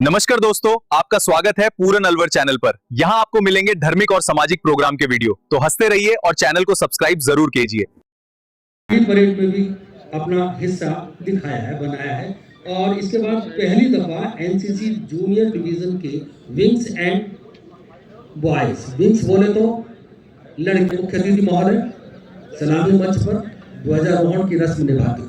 नमस्कार दोस्तों, आपका स्वागत है पूरन अलवर चैनल पर। यहाँ आपको मिलेंगे धार्मिक और सामाजिक प्रोग्राम के वीडियो, तो हंसते रहिए और चैनल को सब्सक्राइब जरूर कीजिए। परेड में भी अपना हिस्सा दिखाया है, बनाया है। और इसके बाद पहली दफा एनसीसी जूनियर डिवीजन के विंग्स एंड बॉयज, विंग्स बोले तो लड़के, मुख्य अतिथि महोदय सलामी मंच पर ध्वजारोहण की रस्म निभाते हैं।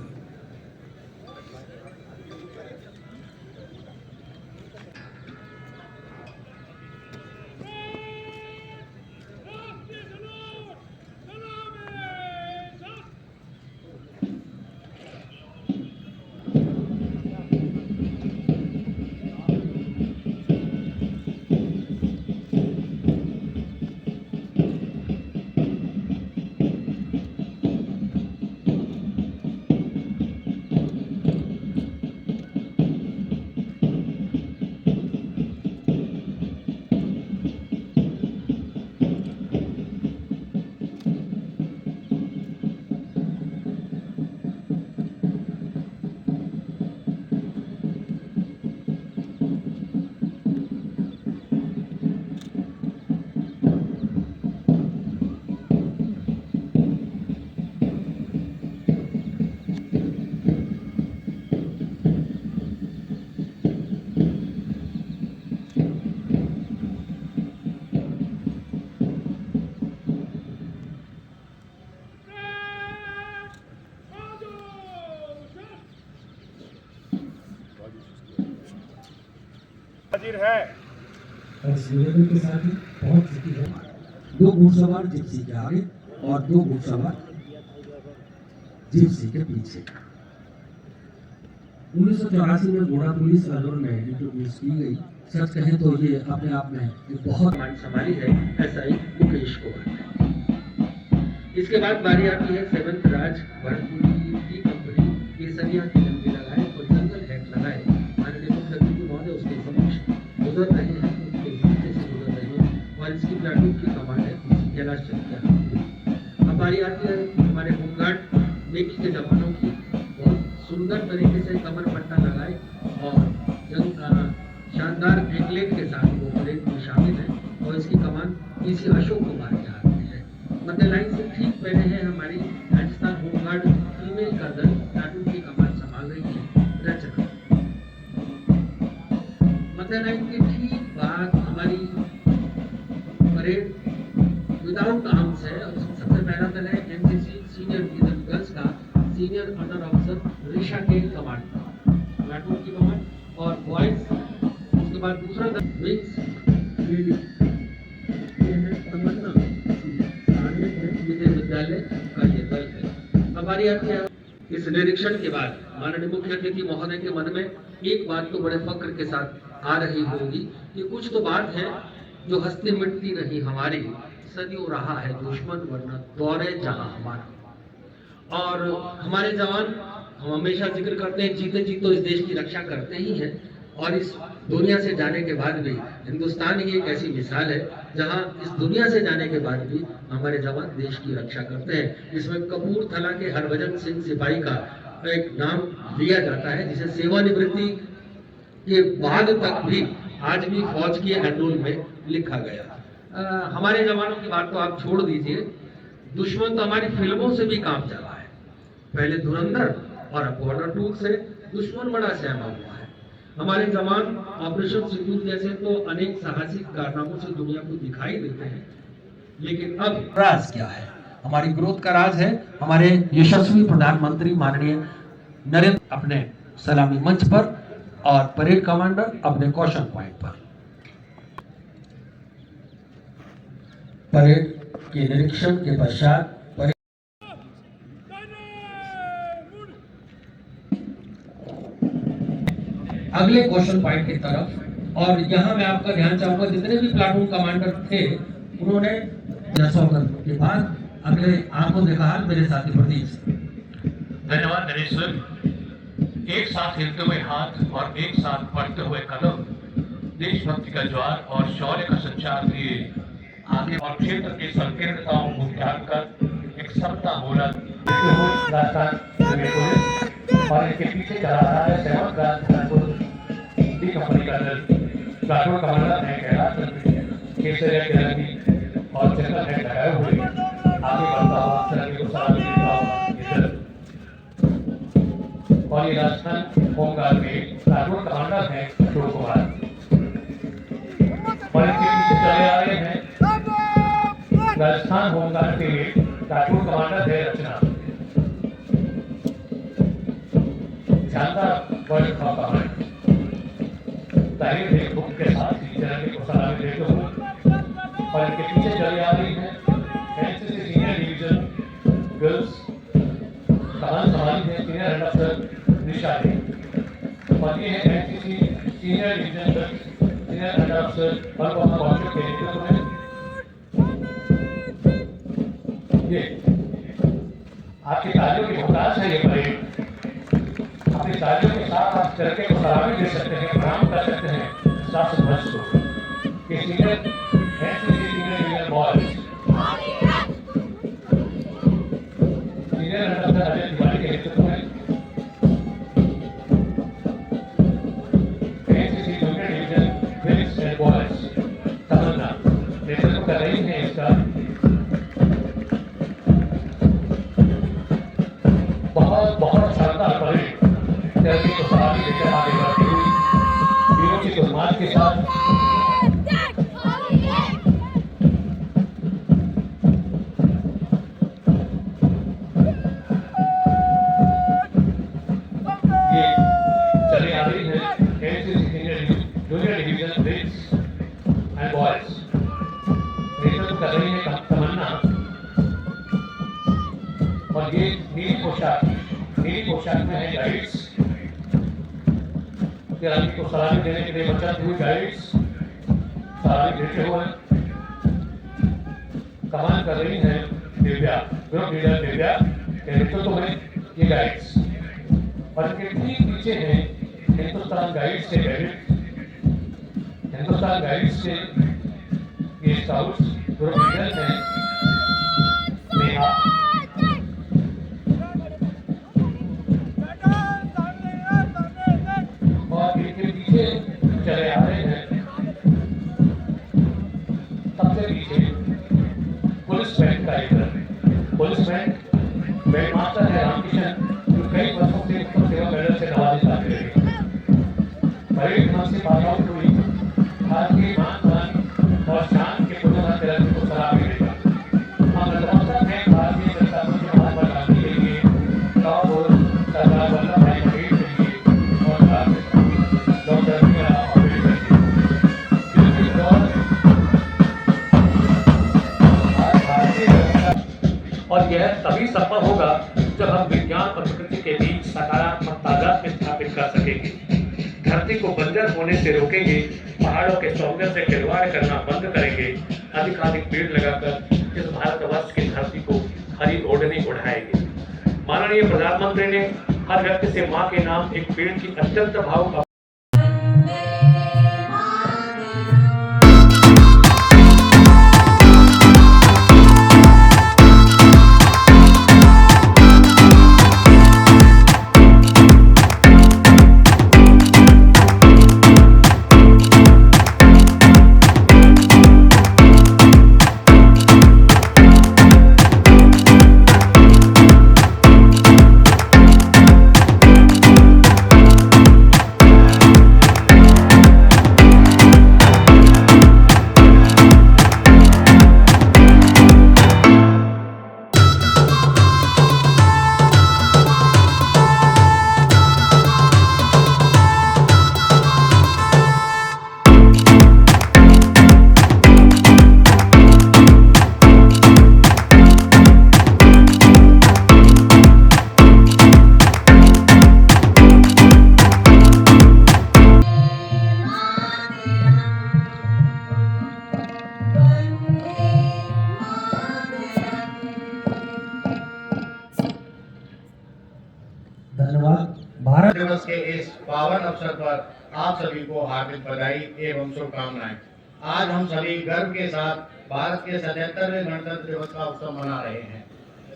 है और इस निवेदन के साथ ही पहुंच चुकी है 2 घुड़सवार जिप्सी के आगे और 2 घुड़सवार जिप्सी के पीछे। 1984 में घोड़ा पुलिस अलवर में इंट्रोड्यूस की गई। सच कहें तो ये अपने आप में एक बहुत संभाली है एसआई मुकेश कुमार। इसके बाद बारी आती है 7th राज भरतपुर की कंपनी केसरिया की झंडी लगाए और जंगल हैट लगाए माननीय मुख्य अतिथि महोदय उसके समक्ष गुजर रहे हैं, उनके सामने से गुजर रहे हैं और इसकी प्लाटून की कमान है कैलाश चंद्र। अब बारी आती है हमारे होमगार्ड नेवी के जवानों की। बहुत सुंदर तरीके से कमर पट्टा लगाए और शानदार एंकलेट के साथ वो परेड में शामिल है और इसकी कमान पीसी अशोक कुमार के हाथ में है। मध्य लाइन से ठीक पहले है हमारी राजस्थान होमगार्ड फीमेल का दल प्लाटून की कमान संभाल रही है रचना। मध्य लाइन के ठीक बाद हमारी परेड विदाउट आर्म्स है और सबसे पहला दल है एनसीसी सीनियर डिवीजन गर्ल्स का सीनियर ऑनर ऑफिसर ऋषा के कमांड प्लाटून की कमांड और बॉयज। उसके बाद दूसरा दल विंग्स लेडी ये है तमन्ना विद्यालय का ये दल है। अब बारी आती है इस निरीक्षण के बाद माननीय मुख्य अतिथि महोदय के मन में एक बात तो बड़े फक्र के साथ आ रही होगी कि कुछ तो बात है जो हंसती मिटती नहीं हमारी, सदियों रहा है दुश्मन वरना दौरे जहां हमारा। और हमारे जवान हम हमेशा जिक्र करते हैं जीते जी तो इस देश की रक्षा करते ही हैं और इस दुनिया से जाने के बाद भी हिंदुस्तान ही एक ऐसी मिसाल है जहां इस दुनिया से जाने के बाद भी हमारे जवान देश की रक्षा करते हैं। इसमें कपूरथला के हरभजन सिंह सिपाही का एक नाम लिया जाता है जिसे सेवानिवृत्ति के बाद तक भी आज भी फौज के एनुअल में लिखा गया। हमारे जवानों की बात तो आप छोड़ दीजिए, दुश्मन तो हमारी फिल्मों से भी काम चला है। पहले धुरंधर और अब बॉर्डर टूर से दुश्मन बड़ा सहमा हुआ है। हमारे जवान ऑपरेशन सिंदूर जैसे तो अनेक साहसिक कारनामों से दुनिया को दिखाई देते हैं, लेकिन अब राज क्या है? हमारी ग्रोथ का राज है हमारे यशस्वी प्रधानमंत्री माननीय नरेंद्र अपने सलामी मंच पर और परेड कमांडर अपने कॉशन पॉइंट पर। परेड के निरीक्षण के पश्चात अगले क्वेश्चन पॉइंट की तरफ। और यहाँ मैं आपका ध्यान चाहूंगा जितने भी प्लाटून कमांडर थे उन्होंने के बाद अगले आंखों देखा हाल मेरे साथी प्रदीप से। धन्यवाद नरेश्वर। एक साथ हिलते हुए हाथ और एक साथ बढ़ते हुए कदम देशभक्ति का ज्वार और शौर्य का संचार लिए आगे और क्षेत्र की संकीर्णताओं को त्याग कर एक समता मूलक और इनके पीछे चला रहा है सेवक कंपनी का दल प्लाटून कमांडर है कैलाश चंद्र केसरिया केलानी और जनरल है लगाए हुए आगे बढ़ता हुआ सभी को सलामी देता हुआ ये दल और ये राजस्थान होमगार्ड में प्लाटून कमांडर है अशोक कुमार और इनके पीछे चले आ रहे हैं राजस्थान होमगार्ड के प्लाटून कमांडर है रचना शानदार वर्ल्ड कप कमांड तारीफ देखो के साथ ही चरण को सलामी देते हुए और इनके पीछे चले आ रही है एनसीसी सीनियर डिवीजन गर्ल्स कमान संभाली है सीनियर हेड अफसर निशा है और ये है NCC senior division girls senior head अफसर और कौशल के नेतृत्व में ये आपकी तालियों की बहुताश है ये परेड अपनी तालियों के साथ आप चरखे को सलामी दे सकते हैं प्रणाम कर सकते हैं शासन ध्वज को ये senior NCC senior division boys senior head अफसर अजय तिवारी के नेतृत्व में NCC junior division girls and boys Tamanna नेतृत्व कर रही है इसका बहुत शानदार परेड चरखे को सलामी देकर आगे बढ़ती हुई वीरोचित उन्माद के साथ ये चले आ रही है NCC junior division girls and boys नेतृत्व कर रही है तमन्ना और ये नीली पोशाक में है गाइड्स तिरंगे को सलामी देने के लिए बचत हुई गाइड्स सलामी देते हुए कमान कर रही है दिव्या ग्रुप लीडर दिव्या के नेतृत्व में ये गाइड्स और इनके ठीक पीछे हैं हिंदुस्तान गाइड्स के कैडेट हिंदुस्तान गाइड्स के ये स्काउट्स ग्रुप लीडर हैं नेहा और इनके पीछे चले आ रहे हैं सबसे पीछे पुलिस बैंड का एक पुलिस बैंड मास्टर है रामकिशन जो कई वर्षों से उत्तम सेवा मेडल से नवाजे जाते रहे परेड मंच से पास आउट हुई भारतीय मान और शान के पुनः तिरंगे को सलामी देगा हम नतमस्तक हैं भारतीय जनता पार्टी के महात्मा गांधी के लिए सरदार वल्लभ भाई पटेल के लिए और डॉक्टर भीमराव अम्बेडकर के लिए जिनके दौर और यह तभी संभव होगा जब हम विज्ञान और प्रकृति के बीच सकारात्मक तादाद में स्थापित कर सकेंगे धरती को बंजर होने से रोकेंगे पहाड़ों के सौंदर्य से खिलवाड़ करना बंद करेंगे अधिकाधिक पेड़ लगाकर इस भारतवर्ष की धरती को हरी ओढ़नी उड़ाएंगे माननीय प्रधानमंत्री ने हर व्यक्ति से मां के नाम एक पेड़ की अत्यंत भावुक भारत दिवस के इस पावन अवसर पर आप सभी को हार्दिक बधाई एवं शुभकामनाएं। आज हम सभी गर्व के साथ भारत के 77वें गणतंत्र दिवस का उत्सव मना रहे हैं।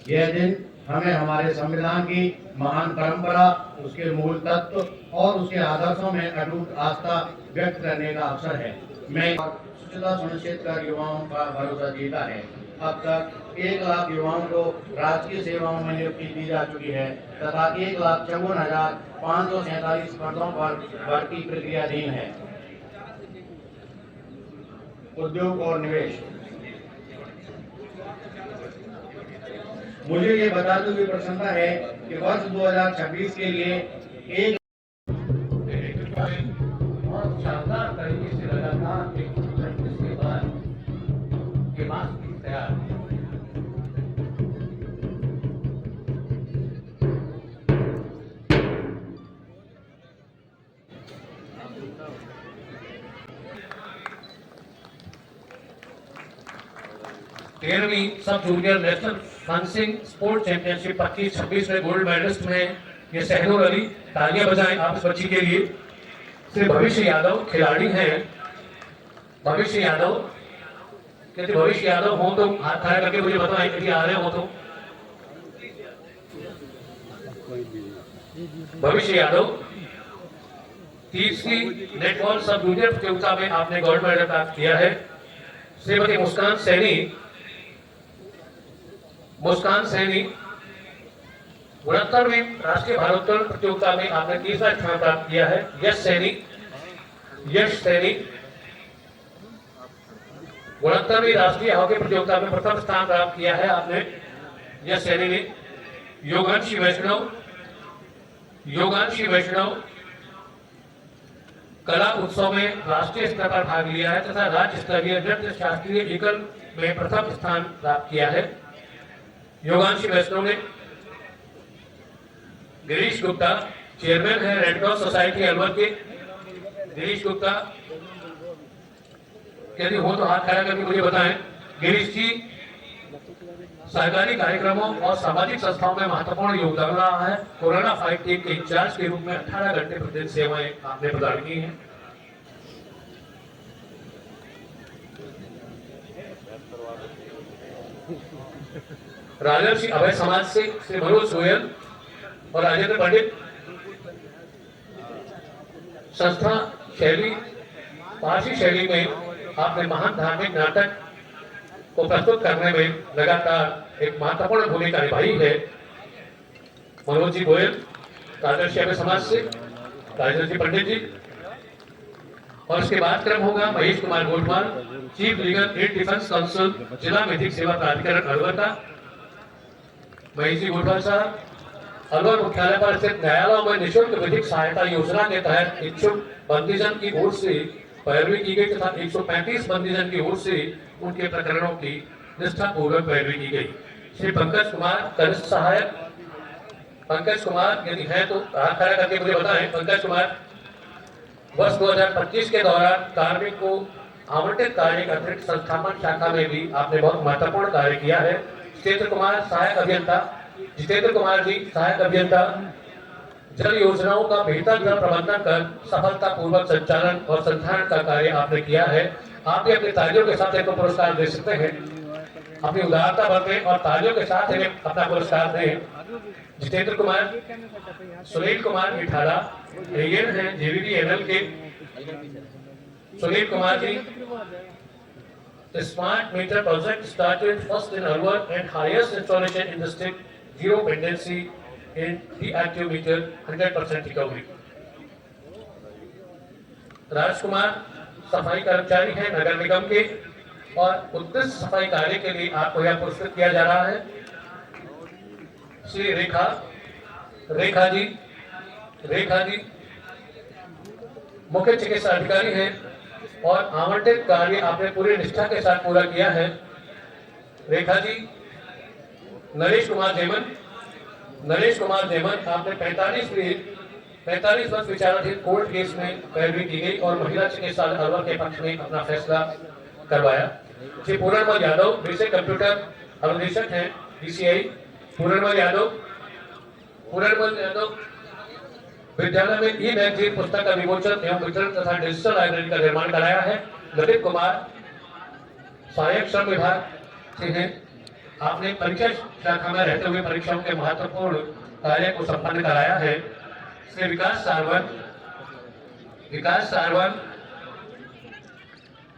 यह दिन हमें हमारे संविधान की महान परंपरा, उसके मूल तत्व और उसके आदर्शों में अटूट आस्था व्यक्त करने का अवसर है। मैं स्वच्छता सुनिश्चित कर युवाओं का भरोसा जीता है। अब तक 1 लाख युवाओं को राजकीय सेवाओं में नियुक्ति दी जा चुकी है तथा 1,54,547 पदों पर भर्ती प्रक्रियाधीन है। उद्योग और निवेश। मुझे ये बताते हुए प्रसन्नता है कि वर्ष 2026 के लिए एक बहुत शानदार तरीके से लगातार 136 के बाद ये मास्क तैयार है। तेरहवीं सब junior national fencing sport championship 25-26 में गोल्ड मेडलिस्ट में ये सहनूर अली, तालियां बजाएं आप इस बच्ची के लिए। श्री भविष्य यादव खिलाड़ी हैं। भविष्य यादव, कहते भविष्य यादव हो तो हाथ खड़ा करके मुझे बताएं यदि आ रहे हो तो। भविष्य यादव 30वीं नेटबॉल सब जूनियर प्रतियोगिता में आपने गोल्ड मेडल प्राप्त किया है। श्रीमती मुस्कान सैनी, मुस्कान सैनी 69वीं राष्ट्रीय भारोत्तोलन प्रतियोगिता में आपने 3रा स्थान प्राप्त किया है। यश सैनी 69वीं राष्ट्रीय हॉकी प्रतियोगिता में प्रथम स्थान प्राप्त किया है आपने, यश सैनी ने। योगांशी वैष्णव कला उत्सव में राष्ट्रीय स्तर पर भाग लिया है तथा राज्य स्तरीय नृत्य शास्त्रीय एकल में प्रथम स्थान प्राप्त किया है। योगांशी वैष्णव ने। गिरीश गुप्ता चेयरमैन है रेड क्रॉस सोसाइटी अलवर के। गिरीश गुप्ता यदि हो तो हाथ खड़ा करके मुझे बताएं। गिरीश जी सरकारी कार्यक्रमों और सामाजिक संस्थाओं में महत्वपूर्ण योगदान रहा है। कोरोना फाइट टीम के इंचार्ज के रूप में 18 घंटे प्रतिदिन सेवाएं आपने प्रदान की हैं। राजर्षि अभय समाज से श्री मनोज गोयल और राजेंद्र पंडित संस्था शैली पारसी शैली में आपने महान धार्मिक नाटक को प्रस्तुत करने में लगातार एक महत्वपूर्ण भूमिका निभाई है। मनोज जी गोयल राजर्षि अभय समाज से, राजेंद्र जी पंडित जी, और इसके बाद क्रम होगा Mahesh Kumar Gothwal, chief legal aid defence council जिला विधिक सेवा प्राधिकरण अलवर का। महेश जी गोठवाल साहब अलवर मुख्यालय पर स्थित न्यायालयों में निःशुल्क विधिक सहायता योजना के तहत इच्छुक बंदीजन की ओर से पैरवी की गई तथा 135 बंदीजन की ओर से उनके प्रकरणों की निष्ठापूर्वक पैरवी की गई। श्री पंकज कुमार कनिष्ठ सहायक। पंकज कुमार यदि है तो हाथ खड़ा करके मुझे बताएं। पंकज कुमार वर्ष 2025 के दौरान कार्मिक को आवंटित कार्य के अतिरिक्त संस्थापन शाखा में भी आपने बहुत महत्वपूर्ण कार्य किया है। जितेंद्र कुमार सहायक अभियंता। जितेंद्र कुमार जी सहायक अभियंता, जल योजनाओं का बेहतर जल प्रबंधन कर सफलतापूर्वक संचालन और संधारण का कार्य आपने किया है। आप भी अपनी तालियों के साथ इनको पुरस्कार दे सकते हैं। अपनी उदारता बरतें और तालियों के साथ इन्हें अपना पुरस्कार दें। जितेंद्र कुमार। सुनील कुमार मिठाला एएन है जेवीबीएनएल के। Sunil Kumar ji The smart meter project started first in Alwar and highest installation in the state, zero pendency in the active meter, 100% recovery. राजकुमार सफाई कर्मचारी हैं नगर निगम के और उत्कृष्ट सफाई कार्य के लिए आपको यह पुरस्कृत किया जा रहा है। श्री रेखा जी मुख्य चिकित्सा अधिकारी हैं और आवंटित कार्य आपने पूरी निष्ठा के साथ पूरा किया है। रेखा जी। नरेश कुमार जेमन आपने 45 वर्ष विचाराधीन कोर्ट केस में पैरवी की गई और महिला चिकित्सा अलवर के पक्ष में अपना फैसला करवाया। श्री पूर्णमल यादव बेसिक कंप्यूटर अनुदेशक हैं DCI। पूर्णमल यादव विद्यालय में ई मैगजीन पुस्तक का विमोचन एवं वितरण तथा डिजिटल लाइब्रेरी का निर्माण कराया है। ललित कुमार सहायक श्रम विभाग से हैं। आपने परीक्षा शाखा में रहते हुए परीक्षाओं के महत्वपूर्ण कार्य को संपन्न कराया है। श्री विकास सारवन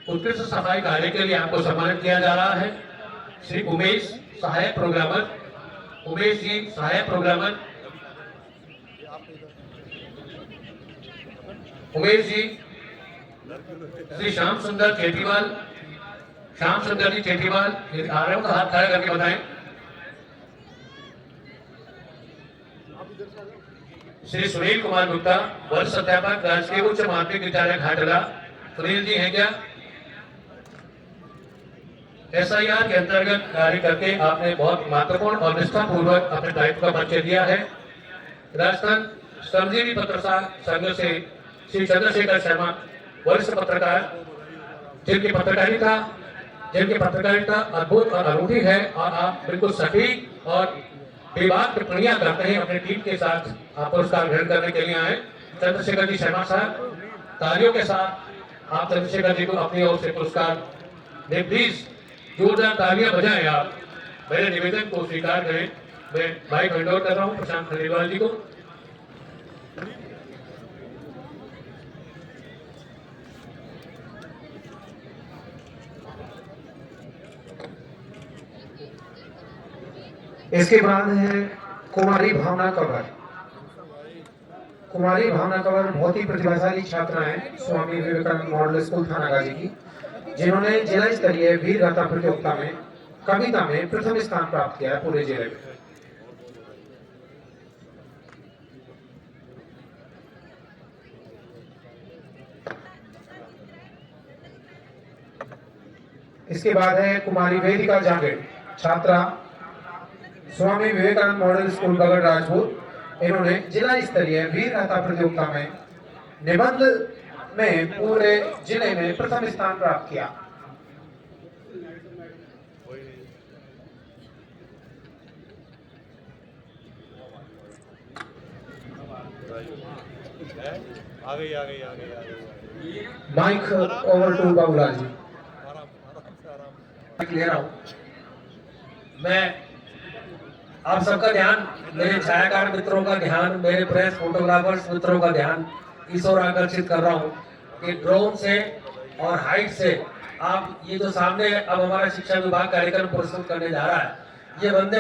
उत्कृष्ट सफाई कार्य के लिए आपको सम्मानित किया जा रहा है। श्री उमेश जी सहायक प्रोग्रामर, उमेश जी, श्री श्याम सुंदर जी चेटीवाल, यदि आ रहे हो तो हाथ खड़ा करके बताएं। श्री सुनील कुमार गुप्ता, वरिष्ठ अध्यापक, राजकीय उच्च माध्यमिक विद्यालय घाटला। सुनील जी हैं क्या? SIR के अंतर्गत कार्य करके आपने बहुत महत्वपूर्ण और निष्ठापूर्वक अपने दायित्व का परिचय दिया है। राजस्थान श्रमजीवी पत्रकार संघ से श्री चंद्रशेखर शर्मा, वरिष्ठ पत्रकार, जिनकी पत्रकारिता अद्भुत और अनूठी है और आप बिल्कुल सटीक और बेबाक टिप्पणियां करते हैं। अपनी टीम के साथ आप पुरस्कार ग्रहण करने के लिए आए। चंद्रशेखर जी शर्मा साहब, तालियों के साथ आप चंद्रशेखर जी को अपनी ओर से पुरस्कार दें। प्लीज जोरदार तालियां बजाएं। आप मेरे निवेदन को स्वीकार करें। मैं माइक हैंड ओवर कर रहा हूं प्रशांत खंडेलवाल जी को। इसके बाद है कुमारी भावना कंवर। कुमारी भावना कंवर बहुत ही प्रतिभाशाली छात्रा हैं स्वामी विवेकानंद मॉडल स्कूल थानागाजी की, जिन्होंने जिला स्तरीय वीर गाथा प्रतियोगिता में कविता में प्रथम स्थान प्राप्त किया है पूरे जिले में। इसके बाद है कुमारी वेदिका जांगेड़, छात्रा स्वामी विवेकानंद मॉडल स्कूल बगड़ राजपुर। इन्होंने जिला स्तरीय वीर गाथा प्रतियोगिता में निबंध में पूरे जिले में प्रथम स्थान प्राप्त किया। आ गई। Mic over to Babulal ji. ले रहा हूं मैं आप सबका ध्यान, मेरे छायाकार मित्रों का ध्यान, मेरे प्रेस फोटोग्राफर्स मित्रों का ध्यान इस ओर आकर्षित कर रहा हूं कि ड्रोन से और हाइट से आप ये जो सामने अब हमारा शिक्षा विभाग कार्यक्रम प्रस्तुत करने जा रहा है, ये वंदे